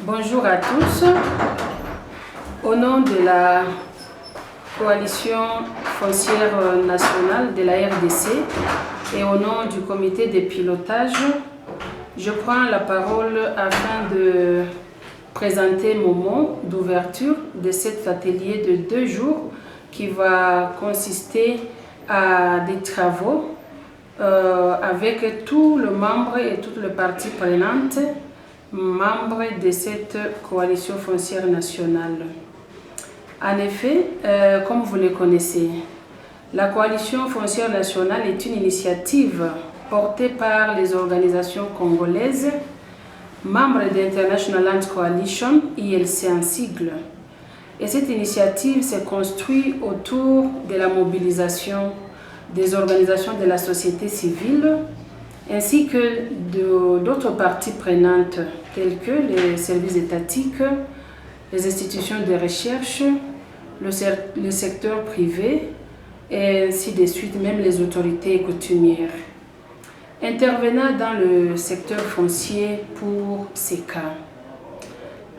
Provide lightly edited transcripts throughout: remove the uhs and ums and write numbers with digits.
Bonjour à tous. Au nom de la coalition foncière nationale de la RDC et au nom du comité de pilotage, je prends la parole afin de présenter mon mot d'ouverture de cet atelier de 2 jours qui va consister à des travaux avec tous les membres et toutes les parties prenantes, membres de cette coalition foncière nationale. En effet, comme vous le connaissez, la coalition foncière nationale est une initiative portée par les organisations congolaises, membres d'International Land Coalition, ILC en sigle. Et cette initiative s'est construite autour de la mobilisation des organisations de la société civile ainsi que d'autres parties prenantes telles que les services étatiques, les institutions de recherche, le secteur privé et ainsi de suite, même les autorités coutumières, intervenant dans le secteur foncier pour ces cas.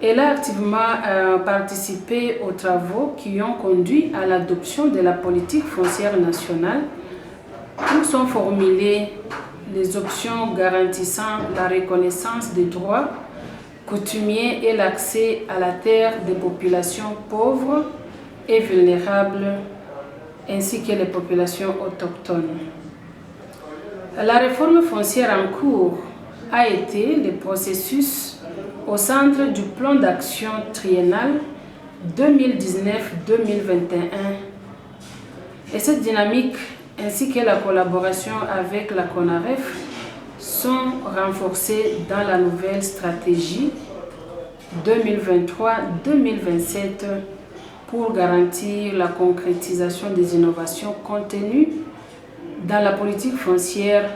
Elle a activement participé aux travaux qui ont conduit à l'adoption de la politique foncière nationale où sont formulées les options garantissant la reconnaissance des droits coutumiers et l'accès à la terre des populations pauvres et vulnérables ainsi que les populations autochtones. La réforme foncière en cours a été le processus au centre du plan d'action triennal 2019-2021 et cette dynamique ainsi que la collaboration avec la CONAREF sont renforcées dans la nouvelle stratégie 2023-2027 pour garantir la concrétisation des innovations contenues dans la politique foncière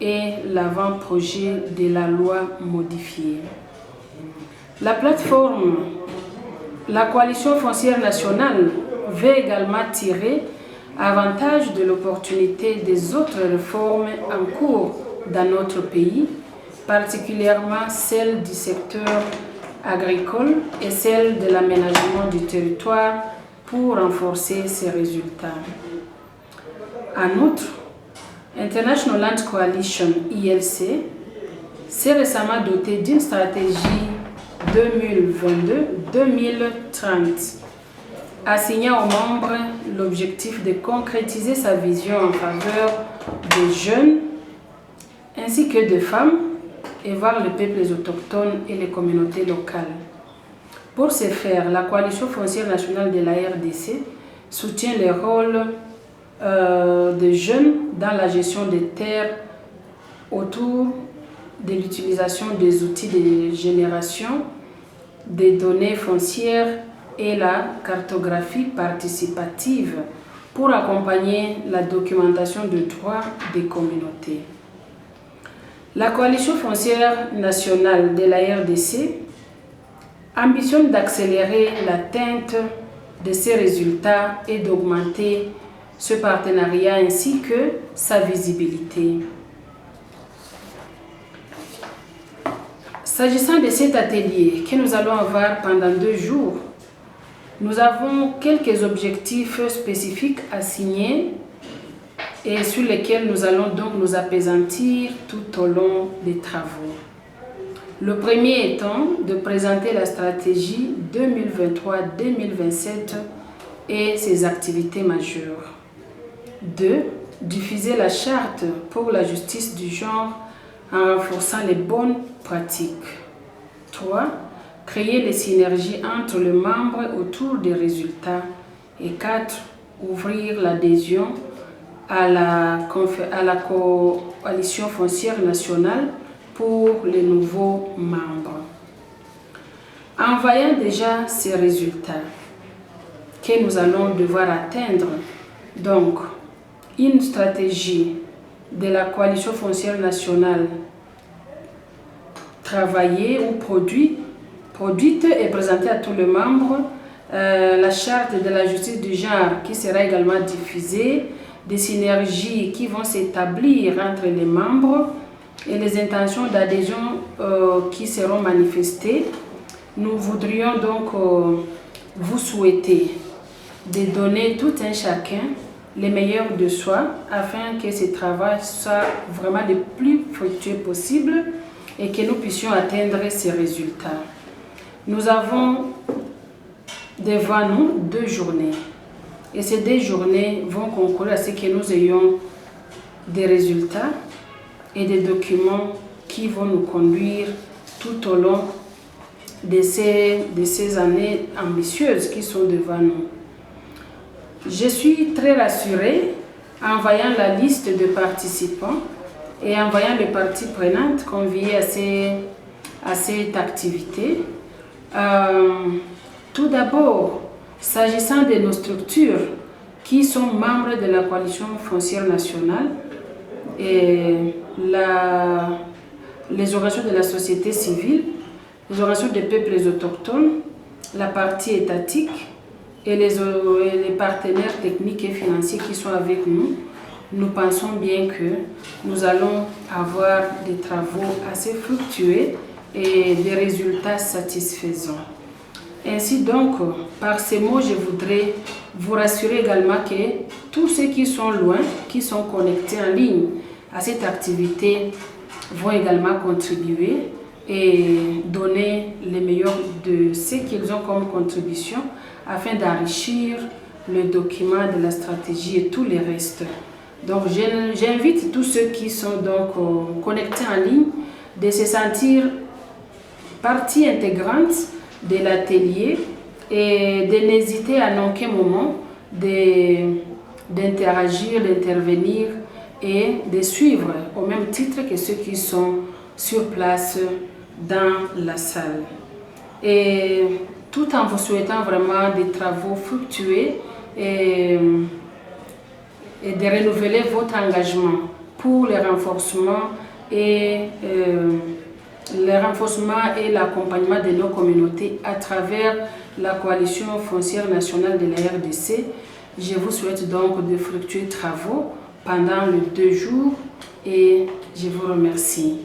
et l'avant-projet de la loi modifiée. La plateforme, la coalition foncière nationale, veut également tirer avantage de l'opportunité des autres réformes en cours dans notre pays, particulièrement celle du secteur agricole et celle de l'aménagement du territoire pour renforcer ces résultats. En outre, International Land Coalition ILC s'est récemment doté d'une stratégie 2022-2030, assignant aux membres l'objectif de concrétiser sa vision en faveur des jeunes ainsi que des femmes et voir les peuples autochtones et les communautés locales. Pour ce faire, la coalition foncière nationale de la RDC soutient le rôle des jeunes dans la gestion des terres autour de l'utilisation des outils de génération des données foncières et la cartographie participative pour accompagner la documentation de droits des communautés. La coalition foncière nationale de la RDC ambitionne d'accélérer l'atteinte de ces résultats et d'augmenter ce partenariat ainsi que sa visibilité. S'agissant de cet atelier que nous allons avoir pendant 2 jours, nous avons quelques objectifs spécifiques assignés et sur lesquels nous allons donc nous appesantir tout au long des travaux. Le premier étant de présenter la stratégie 2023-2027 et ses activités majeures. 2. Diffuser la charte pour la justice du genre en renforçant les bonnes pratiques. 3. Créer les synergies entre les membres autour des résultats. Et 4. Ouvrir l'adhésion à la coalition foncière nationale pour les nouveaux membres. En voyant déjà ces résultats que nous allons devoir atteindre, donc une stratégie de la coalition foncière nationale travaillée ou produite et présentée à tous les membres, la charte de la justice du genre qui sera également diffusée, des synergies qui vont s'établir entre les membres et les intentions d'adhésion qui seront manifestées nous voudrions donc vous souhaiter de donner tout un chacun les meilleurs de soi afin que ce travail soit vraiment le plus fructueux possible et que nous puissions atteindre ces résultats. Nous avons devant nous 2 journées et ces 2 journées vont concourir à ce que nous ayons des résultats et des documents qui vont nous conduire tout au long de ces années ambitieuses qui sont devant nous. Je suis très rassurée en voyant la liste de participants et en voyant les parties prenantes conviées à cette activité. Tout d'abord, s'agissant de nos structures qui sont membres de la coalition foncière nationale et les organisations de la société civile, les organisations des peuples autochtones, la partie étatique et les partenaires techniques et financiers qui sont avec nous, nous pensons bien que nous allons avoir des travaux assez fructueux et des résultats satisfaisants. Ainsi donc, par ces mots, je voudrais vous rassurer également que tous ceux qui sont loin, qui sont connectés en ligne à cette activité, vont également contribuer et donner les meilleurs de ce qu'ils ont comme contribution afin d'enrichir le document de la stratégie et tout le reste. Donc j'invite tous ceux qui sont donc connectés en ligne de se sentir partie intégrante de l'atelier et de n'hésiter à aucun moment d'interagir, d'intervenir et de suivre au même titre que ceux qui sont sur place dans la salle. Et tout en vous souhaitant vraiment des travaux fructueux et de renouveler votre engagement pour le renforcement et l'accompagnement de nos communautés à travers la coalition foncière nationale de la RDC. Je vous souhaite donc de fructueux travaux pendant les 2 jours et je vous remercie.